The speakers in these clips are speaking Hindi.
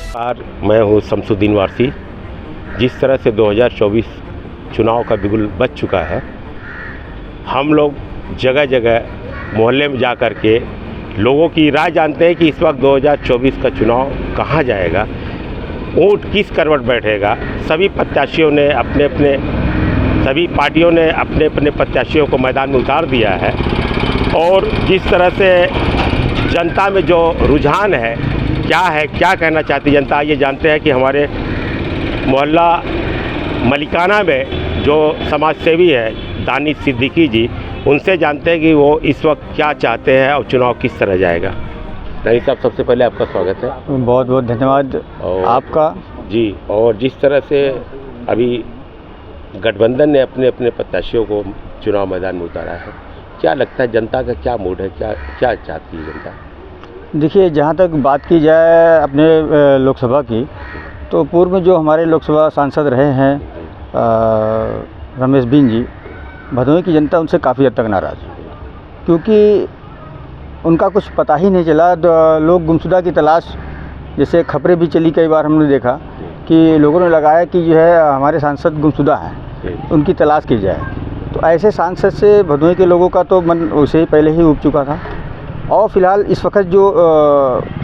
मैं हूँ शमसुद्दीन वारसी। जिस तरह से 2024 चुनाव का बिगुल बज चुका है, हम लोग जगह जगह मोहल्ले में जा कर के लोगों की राय जानते हैं कि इस वक्त 2024 का चुनाव कहाँ जाएगा, वोट किस करवट बैठेगा। सभी प्रत्याशियों ने सभी पार्टियों ने अपने अपने प्रत्याशियों को मैदान में उतार दिया है और जिस तरह से जनता में जो रुझान है, क्या कहना चाहती जनता, ये जानते हैं कि हमारे मोहल्ला मलिकाना में जो समाज सेवी है दानिश सिद्दीकी जी, उनसे जानते हैं कि वो इस वक्त क्या चाहते हैं और चुनाव किस तरह जाएगा। दानिश साहब, सबसे पहले आपका स्वागत है। बहुत बहुत धन्यवाद आपका जी। और जिस तरह से अभी गठबंधन ने अपने अपने प्रत्याशियों को चुनाव मैदान में उतारा है, क्या लगता है जनता का क्या मूड है, क्या चाहती है जनता? देखिए, जहाँ तक बात की जाए अपने लोकसभा की, तो पूर्व में जो हमारे लोकसभा सांसद रहे हैं रमेश बिन जी, भदोही की जनता उनसे काफ़ी हद तक नाराज़ है, क्योंकि उनका कुछ पता ही नहीं चला। लोग गुमशुदा की तलाश, जैसे खबरें भी चली, कई बार हमने देखा कि लोगों ने लगाया कि जो है हमारे सांसद गुमशुदा हैं, उनकी तलाश की जाए। तो ऐसे सांसद से भदोही के लोगों का तो मन उसे पहले ही उब चुका था। और फिलहाल इस वक्त जो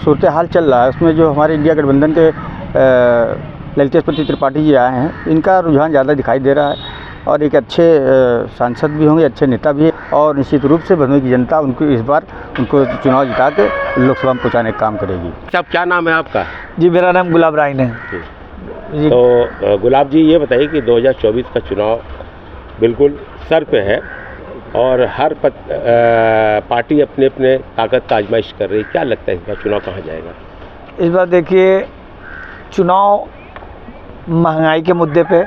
सूरत हाल चल रहा है, उसमें जो हमारे इंडिया गठबंधन के ललितेश्वर त्रिपाठी जी आए हैं, इनका रुझान ज़्यादा दिखाई दे रहा है और एक अच्छे सांसद भी होंगे, अच्छे नेता भी हैं और निश्चित रूप से भदोही की जनता उनको इस बार चुनाव जिता के लोकसभा में पहुँचाने का काम करेगी। साहब, क्या नाम है आपका? जी, मेरा नाम गुलाब राइन है। तो गुलाब जी, ये बताइए कि 2024 का चुनाव बिल्कुल सर पे है और हर पार्टी अपने अपने ताकत का आजमाइश कर रही है। क्या लगता है इस बार चुनाव कहाँ जाएगा? इस बार देखिए, चुनाव महंगाई के मुद्दे पे,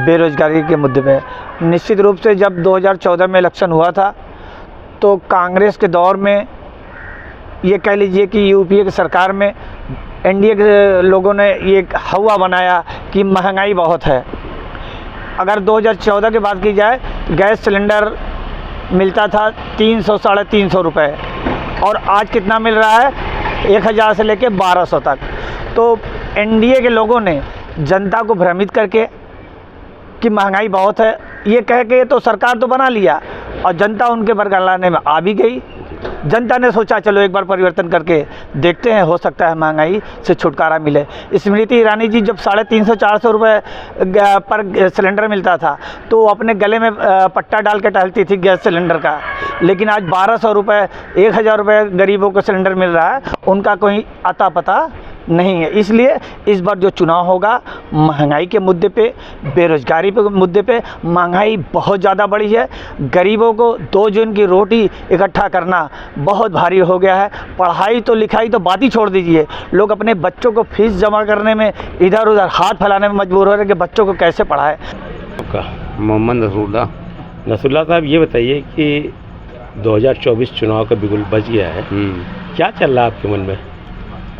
बेरोजगारी के मुद्दे पे, निश्चित रूप से जब 2014 में इलेक्शन हुआ था तो कांग्रेस के दौर में, ये कह लीजिए कि यूपीए की सरकार में एनडीए के लोगों ने ये हवा बनाया कि महंगाई बहुत है। अगर 2014 की बात की जाए, गैस सिलेंडर मिलता था 300 साढ़े 300 रुपये और आज कितना मिल रहा है? 1000 से लेके 1200 तक। तो एनडीए के लोगों ने जनता को भ्रमित करके कि महंगाई बहुत है, ये कह के तो सरकार तो बना लिया और जनता उनके बरगलाने में आ भी गई। जनता ने सोचा चलो एक बार परिवर्तन करके देखते हैं, हो सकता है महंगाई से छुटकारा मिले। स्मृति ईरानी जी जब 350 400 रुपये पर सिलेंडर मिलता था तो वो अपने गले में पट्टा डाल के टहलती थी गैस सिलेंडर का, लेकिन आज 1200 रुपये 1000 रुपये गरीबों को सिलेंडर मिल रहा है, उनका कोई अता पता नहीं है। इसलिए इस बार जो चुनाव होगा, महंगाई के मुद्दे पे, बेरोजगारी के मुद्दे पे, महंगाई बहुत ज़्यादा बढ़ी है, गरीबों को 2 जून की रोटी इकट्ठा करना बहुत भारी हो गया है। पढ़ाई तो लिखाई तो बात ही छोड़ दीजिए, लोग अपने बच्चों को फीस जमा करने में इधर उधर हाथ फैलाने में मजबूर हो रहे हैं कि बच्चों को कैसे पढ़ाएं। आपका? मोहम्मद नसरुल्लाह साहब, ये बताइए कि 2024 चुनाव का बिगुल बज गया है, क्या चल रहा है आपके मन में?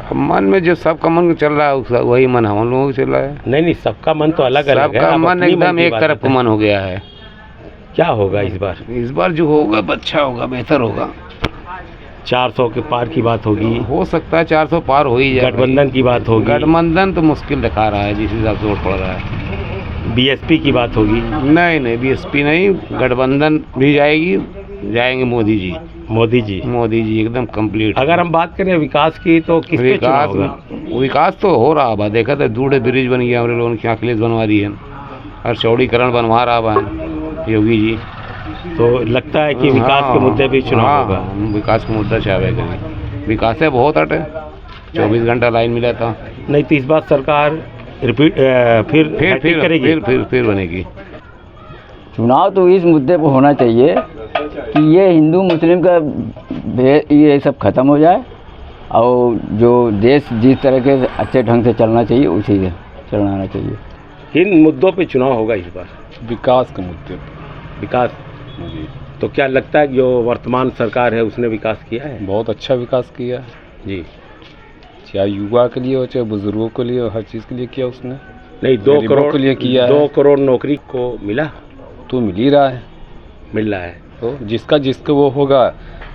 मन में जो सबका मन चल रहा है वही मन हम लोगों को चल रहा है। नहीं, सबका मन तो अलग अलग है। सबका मन एकदम एक तरफ का मन हो गया है। क्या होगा इस बार? इस बार जो होगा अच्छा होगा, बेहतर होगा। 400 के पार की बात होगी, हो सकता है 400 पार हो ही जाए। गठबंधन की बात होगी। गठबंधन तो मुश्किल दिखा रहा है, जिस हिसाब से वोट पड़ रहा है। बीएसपी की बात होगी? नहीं, बीएसपी नहीं, गठबंधन भी जाएगी, जाएंगे मोदी जी एकदम कंप्लीट। अगर हम बात करें विकास की, तो किस पे चुनाव होगा? विकास तो हो रहा है, देखा था दूढ़े ब्रिज बन गया, हमारे लोगों की अखिलेश बनवा दी है और चौड़ीकरण बनवा रहा है योगी जी। तो लगता है कि विकास के मुद्दे पे चुनाव होगा। विकास का मुद्दा चाहे करें, विकास है बहुत हटे, 24 घंटा लाइन मिला था। नहीं तो इस बार सरकार रिपीट फिर करेगी, फिर बनेगी। चुनाव तो इस मुद्दे पर होना चाहिए कि ये हिंदू मुस्लिम का ये सब ख़त्म हो जाए और जो देश जिस तरह के अच्छे ढंग से चलना चाहिए उसी से चलना चाहिए। किन मुद्दों पे चुनाव होगा इस बार? विकास के मुद्दे पे। विकास जी। तो क्या लगता है कि जो वर्तमान सरकार है उसने विकास किया है? बहुत अच्छा विकास किया जी, चाहे युवा के लिए हो चाहे बुजुर्गों के लिए, हर चीज़ के लिए किया उसने। नहीं, 2 करोड़ के लिए किया है। 2 करोड़ नौकरी को मिला तो मिल ही रहा है, मिल रहा है। तो जिसका वो होगा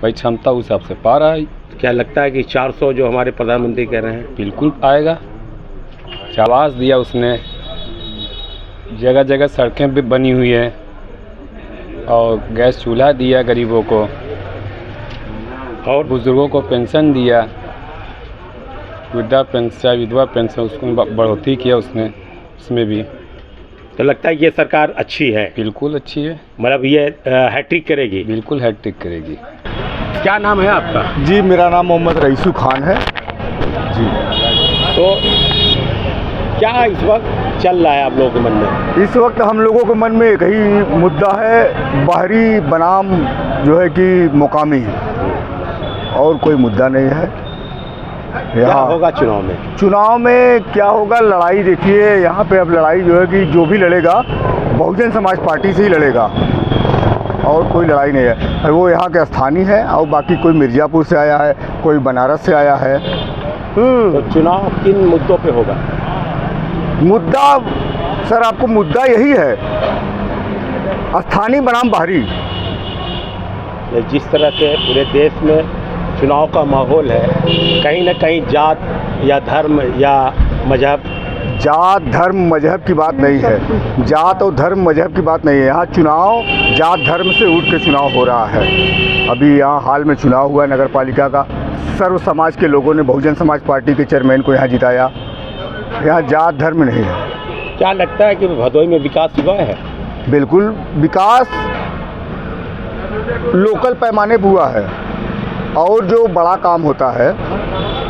भाई क्षमता उस हिसाब से पा रहा है। क्या लगता है कि 400 जो हमारे प्रधानमंत्री कह रहे हैं बिल्कुल आएगा, आवास दिया उसने, जगह जगह सड़कें भी बनी हुई है और गैस चूल्हा दिया गरीबों को और बुज़ुर्गों को पेंशन दिया, वृद्धा पेंशन विधवा पेंशन उसको बढ़ोतरी किया उसने, उसमें भी। तो लगता है ये सरकार अच्छी है? बिल्कुल अच्छी है, मतलब ये हैट्रिक करेगी? बिल्कुल हैट्रिक करेगी। क्या नाम है आपका? जी, मेरा नाम मोहम्मद रईसू खान है जी। तो क्या इस वक्त चल रहा है आप लोगों के मन में? इस वक्त हम लोगों के मन में एक ही मुद्दा है, बाहरी बनाम जो है कि मुकामी है, और कोई मुद्दा नहीं है। क्या होगा चुनाव में? चुनाव में क्या होगा, लड़ाई देखिए यहाँ पे। अब लड़ाई जो है कि जो भी लड़ेगा बहुजन समाज पार्टी से ही लड़ेगा, और कोई लड़ाई नहीं है। वो यहाँ के स्थानीय है, और बाकी कोई मिर्ज़ापुर से आया है, कोई बनारस से आया है। तो चुनाव किन मुद्दों पे होगा? मुद्दा सर, आपको मुद्दा यही है, स्थानीय बनाम बाहरी। जिस तरह से पूरे देश में चुनाव का माहौल है, कहीं ना कहीं जात या धर्म या मजहब, जात धर्म मजहब की बात नहीं है, जात और धर्म मजहब की बात नहीं है। यहाँ चुनाव जात धर्म से उठ के चुनाव हो रहा है। अभी यहाँ हाल में चुनाव हुआ नगर पालिका का, सर्व समाज के लोगों ने बहुजन समाज पार्टी के चेयरमैन को यहाँ जिताया। यहाँ जात धर्म नहीं है। क्या लगता है कि भदोही में विकास हुआ है? बिल्कुल, विकास लोकल पैमाने पर हुआ है, और जो बड़ा काम होता है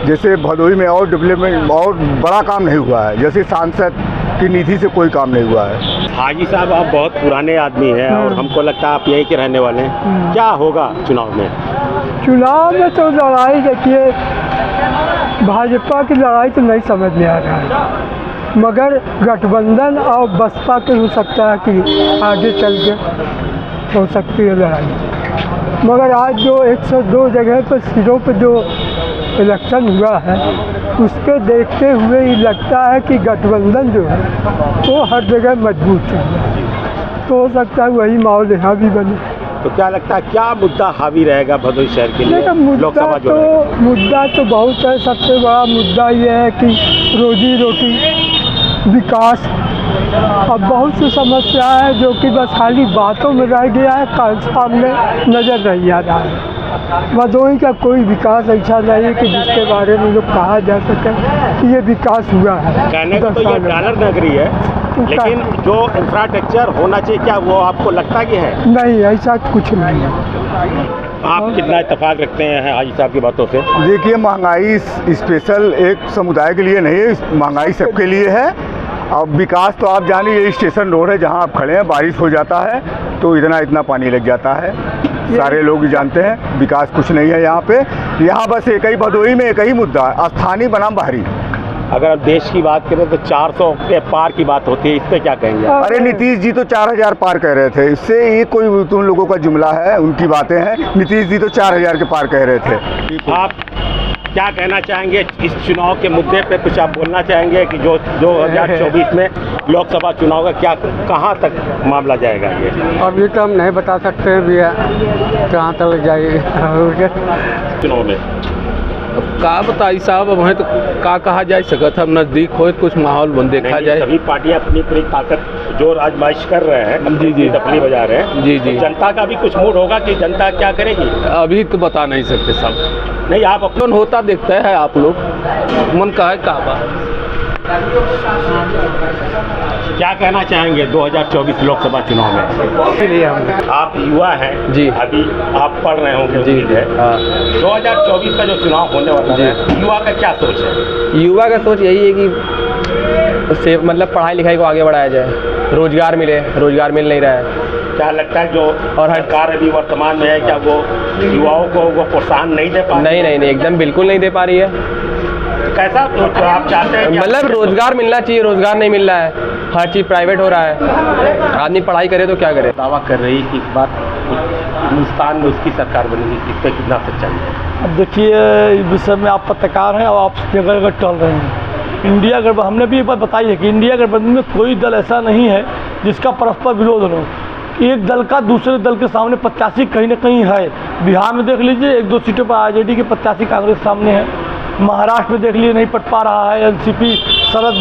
जैसे भदोही में और डेवलपमेंट और बड़ा काम नहीं हुआ है। जैसे सांसद की निधि से कोई काम नहीं हुआ है। हाजी साहब, आप बहुत पुराने आदमी हैं और हमको लगता है आप यहीं के रहने वाले हैं। क्या होगा चुनाव में? चुनाव में तो लड़ाई देखिए, भाजपा की लड़ाई तो नहीं समझ में आ रहा है, मगर गठबंधन और बसपा के हो सकता है कि आगे चल के हो सकती है लड़ाई। मगर आज जो 102 जगह पर सिरों पर जो इलेक्शन हुआ है, उसके देखते हुए ही लगता है कि गठबंधन जो है वो हर जगह मजबूत है। तो हो सकता है वही माहौल यहाँ भी बने। तो क्या लगता है क्या मुद्दा हावी रहेगा भदोही शहर के लिए? मुद्दा तो बहुत है। सबसे बड़ा मुद्दा ये है कि रोजी रोटी, विकास। अब बहुत सी समस्या है जो कि बस खाली बातों में रह गया है, कल सामने नज़र नहीं आ रहा है। भदोही का कोई विकास ऐसा नहीं है कि जिसके बारे में लोग कहा जा सके कि ये विकास हुआ है। कहने को तो ये डॉलर नगरी है, लेकिन जो इंफ्रास्ट्रक्चर होना चाहिए, क्या वो आपको लगता कि है? नहीं, ऐसा कुछ नहीं है। आप कितना इत्तेफाक रखते हैं हाजी साहब की बातों से? देखिए, महंगाई स्पेशल एक समुदाय के लिए नहीं है, महंगाई सबके लिए है। अब विकास तो आप जानिए, ये स्टेशन रोड है जहाँ आप खड़े हैं, बारिश हो जाता है तो इतना पानी लग जाता है। सारे लोग जानते हैं विकास कुछ नहीं है यहाँ पे। यहाँ बस एक ही भदोही में एक ही मुद्दा है, स्थानीय बनाम बाहरी। अगर आप देश की बात करें तो 400 के पार की बात होती है, इस पर क्या कहेंगे? अरे नीतीश जी तो 4000 पार कह रहे थे, इससे ये कोई तुम लोगों का जुमला है, उनकी बातें हैं। नीतीश जी तो 4000 के पार कह रहे थे। आप क्या कहना चाहेंगे इस चुनाव के मुद्दे पे? कुछ आप बोलना चाहेंगे कि जो 2024 में लोकसभा चुनाव का क्या कहाँ तक मामला जाएगा? ये अभी तो हम नहीं बता सकते हैं भैया कहाँ तक जाएगा चुनाव में। अब का बताई साहब, अब वहीं तो का कहा जा सकता है। नज़दीक हो कुछ माहौल बन देखा जाए। सभी पार्टियां अपनी पूरी ताकत जोर आजमाइश कर रहे हैं, जी अपनी बजा रहे हैं। जी तो जनता का भी कुछ मूड होगा कि जनता क्या करेगी? अभी तो बता नहीं सकते साहब। नहीं, आप अपन होता देखते हैं आप लोग, मन का है का बात। क्या कहना चाहेंगे 2024 लोकसभा चुनाव में? आप युवा हैं जी, अभी आप पढ़ रहे होंगे जी है। 2024 का जो चुनाव होने वाला है, युवा का क्या सोच है? युवा का सोच यही है कि से मतलब पढ़ाई लिखाई को आगे बढ़ाया जाए, रोजगार मिले, रोजगार मिल नहीं रहा है। क्या लगता है जो और सरकार अभी वर्तमान में है, क्या वो युवाओं को वो प्रोत्साहन नहीं दे पा रही? नहीं, एकदम बिल्कुल नहीं दे पा रही है। कैसा आप चाहते हैं? मतलब रोजगार मिलना चाहिए, रोजगार नहीं मिल रहा है, हर चीज़ प्राइवेट हो रहा है। आदमी पढ़ाई करे तो क्या करे। दावा कर रही कि इस बार हिंदुस्तान में उसकी सरकार बनेगी, इस पर कितना सच्चाई है? अब देखिए, इस विषय में आप पत्रकार हैं और आप जगह टल रहे हैं। इंडिया गठबंधन, हमने भी एक बात बताई है कि इंडिया गठबंधन में कोई दल ऐसा नहीं है जिसका परस्पर विरोध हो। एक दल का दूसरे दल के सामने प्रत्याशी कहीं ना कहीं है। बिहार में देख लीजिए, 1-2 सीटों पर आरजेडी के प्रत्याशी कांग्रेस सामने है। महाराष्ट्र में देख लिए नहीं पट पा रहा है एनसीपी, शरद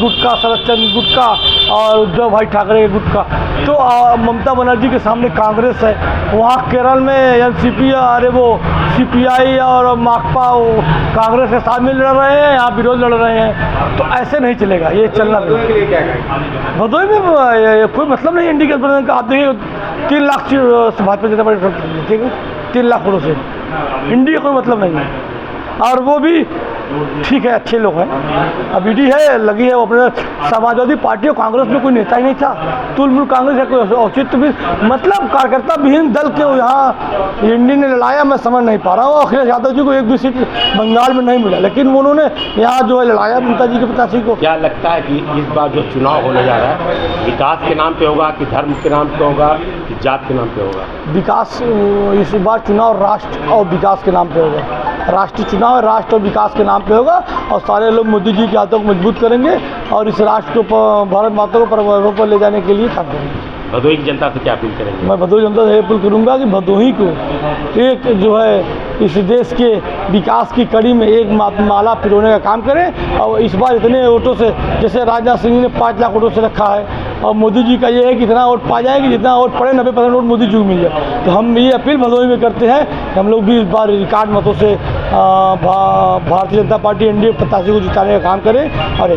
चंद्र गुट का और उद्धव भाई ठाकरे के गुट का। तो ममता बनर्जी के सामने कांग्रेस है, वहाँ केरल में एनसीपी अरे वो सीपीआई और माकपा कांग्रेस के साथ में लड़ रहे हैं, यहाँ विरोध लड़ रहे हैं। तो ऐसे नहीं चलेगा, ये चलना भदोही में कोई मतलब नहीं इंडी गठबंधन का। आप देखिए 3 लाख भाजपा जनता पार्टी, ठीक है, 3 लाख वोटों से इंडी का कोई मतलब नहीं है। और वो भी ठीक है, अच्छे लोग हैं। अब ईडी है लगी है, वो अपने समाजवादी पार्टी और कांग्रेस में कोई नेता ही नहीं था, तुलमुल कांग्रेस है, कोई औचित्य भी मतलब कार्यकर्ता विहीन दल के यहाँ इंडी ने लड़ाया। मैं समझ नहीं पा रहा हूँ अखिलेश यादव जी को एक भी सीट बंगाल में नहीं मिला, लेकिन उन्होंने यहाँ जो है लड़ाया ममता जी के प्रत्याशी को। क्या लगता है कि इस बार जो चुनाव होने जा रहा है विकास के नाम पे होगा कि धर्म के नाम पे होगा कि जात के नाम पे होगा? विकास, इस बार चुनाव राष्ट्र और विकास के नाम पे होगा। राष्ट्रीय चुनाव है, राष्ट्र और विकास के नाम पे होगा और सारे लोग मोदी जी के हाथों को मजबूत करेंगे और इस राष्ट्र को, भारत माता को परवरों पर ले जाने के लिए काम करेंगे। भदोही की जनता से क्या अपील करेंगे? मैं भदोही जनता से अपील करूंगा कि भदोही को एक जो है इस देश के विकास की कड़ी में एक माला पिरोने का काम करें। और इस बार इतने वोटों से, जैसे राजनाथ सिंह ने 5 लाख वोटों से रखा है, और मोदी जी का ये है कि इतना वोट पा जाएगी जितना वोट पड़े 90% वोट मोदी जी को मिल जाए। तो हम ये अपील भदोही में करते हैं कि हम लोग भी इस बार रिकॉर्ड मतों से भारतीय जनता पार्टी एनडीए प्रत्याशी को जिताने का काम करें। और